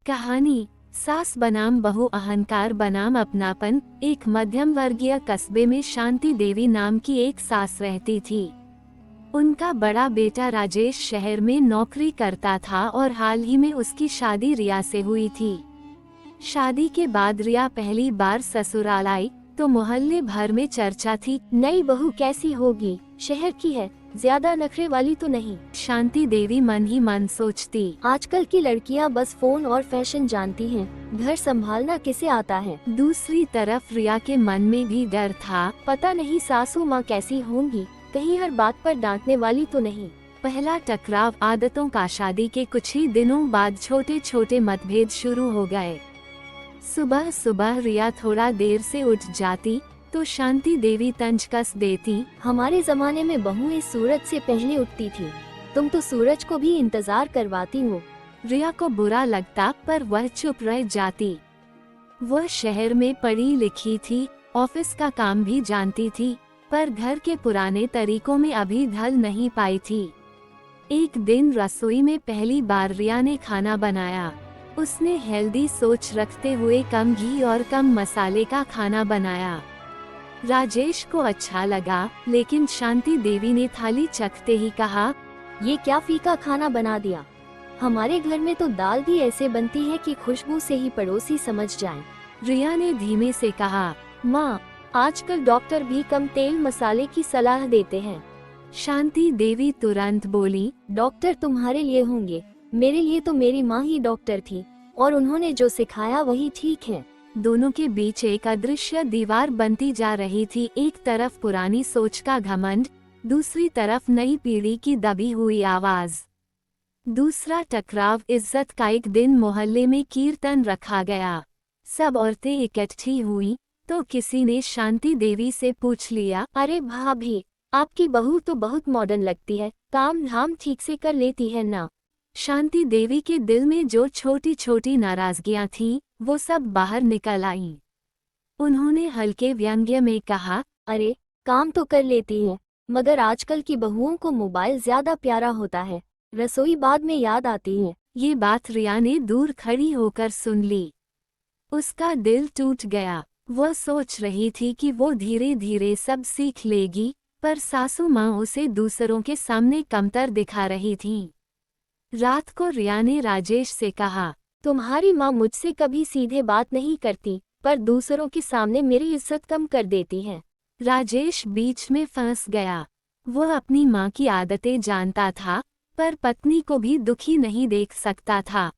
कहानी सास बनाम बहु अहंकार बनाम अपनापन। एक मध्यम वर्गीय कस्बे में शांति देवी नाम की एक सास रहती थी। उनका बड़ा बेटा राजेश शहर में नौकरी करता था और हाल ही में उसकी शादी रिया से हुई थी। शादी के बाद रिया पहली बार ससुराल आई तो मोहल्ले भर में चर्चा थी, नई बहू कैसी होगी, शहर की है, ज्यादा नखरे वाली तो नहीं। शांति देवी मन ही मन सोचती, आजकल की लड़कियां बस फोन और फैशन जानती हैं, घर संभालना किसे आता है। दूसरी तरफ रिया के मन में भी डर था, पता नहीं सासू माँ कैसी होंगी, कहीं हर बात पर डांटने वाली तो नहीं। पहला टकराव आदतों का। शादी के कुछ ही दिनों बाद छोटे छोटे मतभेद शुरू हो गए। सुबह सुबह रिया थोड़ा देर से उठ जाती तो शांति देवी तंज कस देती, हमारे जमाने में बहुएं सूरज से पहले उठती थी, तुम तो सूरज को भी इंतजार करवाती हो। रिया को बुरा लगता पर वह चुप रह जाती। वह शहर में पढ़ी लिखी थी, ऑफिस का काम भी जानती थी, पर घर के पुराने तरीकों में अभी ढल नहीं पाई थी। एक दिन रसोई में पहली बार रिया ने खाना बनाया। उसने हेल्दी सोच रखते हुए कम घी और कम मसाले का खाना बनाया। राजेश को अच्छा लगा, लेकिन शांति देवी ने थाली चखते ही कहा, ये क्या फीका खाना बना दिया, हमारे घर में तो दाल भी ऐसे बनती है कि खुशबू से ही पड़ोसी समझ जाएं। रिया ने धीमे से कहा, माँ, आजकल डॉक्टर भी कम तेल मसाले की सलाह देते हैं। शांति देवी तुरंत बोली, डॉक्टर तुम्हारे लिए होंगे, मेरे लिए तो मेरी माँ ही डॉक्टर थी और उन्होंने जो सिखाया वही ठीक है। दोनों के बीच एक अदृश्य दीवार बनती जा रही थी। एक तरफ पुरानी सोच का घमंड, दूसरी तरफ नई पीढ़ी की दबी हुई आवाज। दूसरा टकराव इज्जत का। एक दिन मोहल्ले में कीर्तन रखा गया। सब औरतें इकट्ठी हुई तो किसी ने शांति देवी से पूछ लिया, अरे भाभी, आपकी बहू तो बहुत मॉडर्न लगती है, काम धाम ठीक से कर लेती है ना। शांति देवी के दिल में जो छोटी छोटी नाराजगियां थीं, वो सब बाहर निकल आईं। उन्होंने हल्के व्यंग्य में कहा, अरे काम तो कर लेती है, मगर आजकल की बहुओं को मोबाइल ज्यादा प्यारा होता है, रसोई बाद में याद आती है। ये बात रिया ने दूर खड़ी होकर सुन ली। उसका दिल टूट गया। वह सोच रही थी कि वो धीरे धीरे सब सीख लेगी, पर सासू माँ उसे दूसरों के सामने कमतर दिखा रही थीं। रात को रिया ने राजेश से कहा, तुम्हारी माँ मुझसे कभी सीधे बात नहीं करती, पर दूसरों के सामने मेरी इज्जत कम कर देती है। राजेश बीच में फंस गया। वह अपनी माँ की आदतें जानता था, पर पत्नी को भी दुखी नहीं देख सकता था।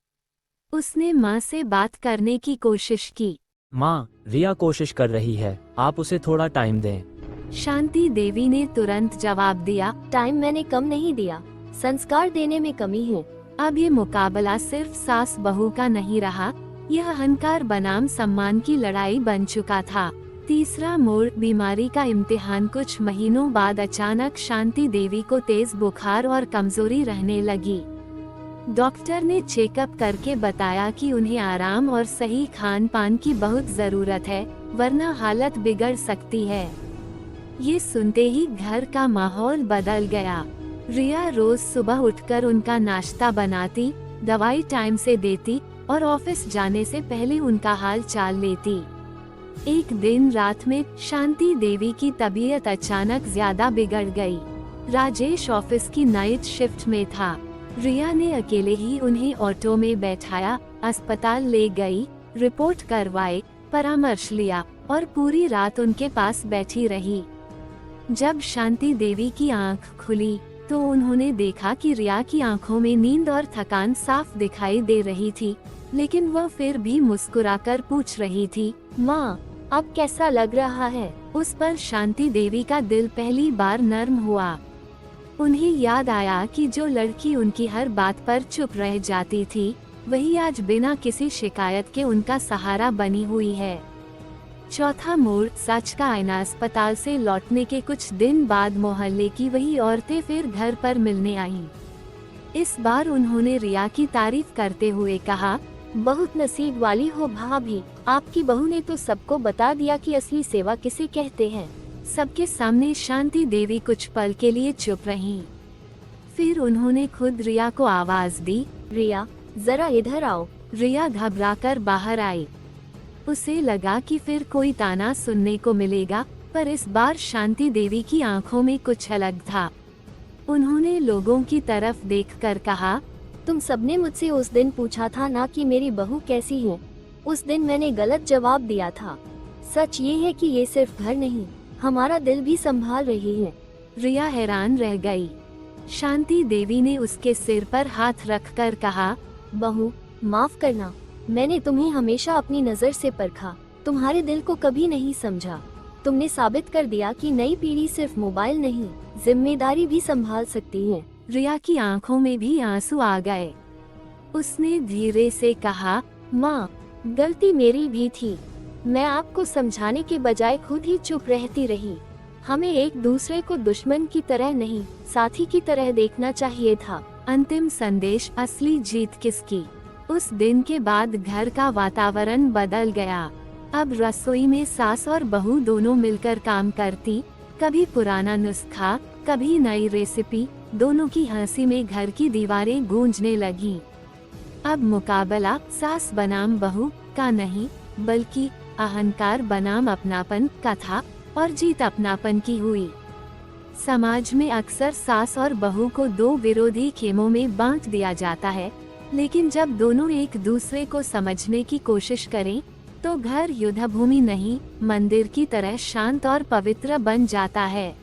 उसने माँ से बात करने की कोशिश की। माँ, रिया कोशिश कर रही है, आप उसे थोड़ा टाइम दें। शांति देवी ने तुरंत जवाब दिया, टाइम मैंने कम नहीं दिया, संस्कार देने में कमी है। अब ये मुकाबला सिर्फ सास बहू का नहीं रहा, यह अहंकार बनाम सम्मान की लड़ाई बन चुका था। तीसरा मोड़, बीमारी का इम्तिहान। कुछ महीनों बाद अचानक शांति देवी को तेज बुखार और कमजोरी रहने लगी। डॉक्टर ने चेकअप करके बताया कि उन्हें आराम और सही खान पान की बहुत जरूरत है, वरना हालत बिगड़ सकती है। ये सुनते ही घर का माहौल बदल गया। रिया रोज सुबह उठकर उनका नाश्ता बनाती, दवाई टाइम से देती और ऑफिस जाने से पहले उनका हाल चाल लेती। एक दिन रात में शांति देवी की तबीयत अचानक ज्यादा बिगड़ गई। राजेश ऑफिस की नाइट शिफ्ट में था। रिया ने अकेले ही उन्हें ऑटो में बैठाया, अस्पताल ले गई, रिपोर्ट करवाए, परामर्श लिया और पूरी रात उनके पास बैठी रही। जब शांति देवी की आंख खुली तो उन्होंने देखा कि रिया की आंखों में नींद और थकान साफ दिखाई दे रही थी, लेकिन वह फिर भी मुस्कुराकर पूछ रही थी, माँ, अब कैसा लग रहा है। उस पर शांति देवी का दिल पहली बार नर्म हुआ। उन्हें याद आया कि जो लड़की उनकी हर बात पर चुप रह जाती थी, वही आज बिना किसी शिकायत के उनका सहारा बनी हुई है। चौथा मोड़, सच का आईना। अस्पताल से लौटने के कुछ दिन बाद मोहल्ले की वही औरतें फिर घर पर मिलने आईं। इस बार उन्होंने रिया की तारीफ करते हुए कहा, बहुत नसीब वाली हो भाभी, आपकी बहू ने तो सबको बता दिया कि असली सेवा किसे कहते हैं। सबके सामने शांति देवी कुछ पल के लिए चुप रहीं। फिर उन्होंने खुद रिया को आवाज दी, रिया, जरा इधर आओ। रिया घबराकर बाहर आई। उसे लगा कि फिर कोई ताना सुनने को मिलेगा, पर इस बार शांति देवी की आंखों में कुछ अलग था। उन्होंने लोगों की तरफ देखकर कहा, तुम सबने मुझसे उस दिन पूछा था ना कि मेरी बहू कैसी है। उस दिन मैंने गलत जवाब दिया था। सच ये है कि ये सिर्फ घर नहीं, हमारा दिल भी संभाल रही है। रिया हैरान रह गई। शांति देवी ने उसके सिर पर हाथ रखकर कहा, बहू, माफ करना, मैंने तुम्हें हमेशा अपनी नजर से परखा, तुम्हारे दिल को कभी नहीं समझा। तुमने साबित कर दिया कि नई पीढ़ी सिर्फ मोबाइल नहीं, जिम्मेदारी भी संभाल सकती है। रिया की आंखों में भी आंसू आ गए। उसने धीरे से कहा, माँ, गलती मेरी भी थी। मैं आपको समझाने के बजाय खुद ही चुप रहती रही। हमें एक दूसरे को दुश्मन की तरह नहीं, साथी की तरह देखना चाहिए था। अंतिम संदेश, असली जीत किसकी? उस दिन के बाद घर का वातावरण बदल गया। अब रसोई में सास और बहू दोनों मिलकर काम करती। कभी पुराना नुस्खा, कभी नई रेसिपी। दोनों की हंसी में घर की दीवारें गूंजने लगी। अब मुकाबला सास बनाम बहू का नहीं, बल्कि अहंकार बनाम अपनापन का था, और जीत अपनापन की हुई। समाज में अक्सर सास और बहू को दो विरोधी खेमों में बांट दिया जाता है, लेकिन जब दोनों एक दूसरे को समझने की कोशिश करें, तो घर युद्धभूमि नहीं, मंदिर की तरह शांत और पवित्र बन जाता है।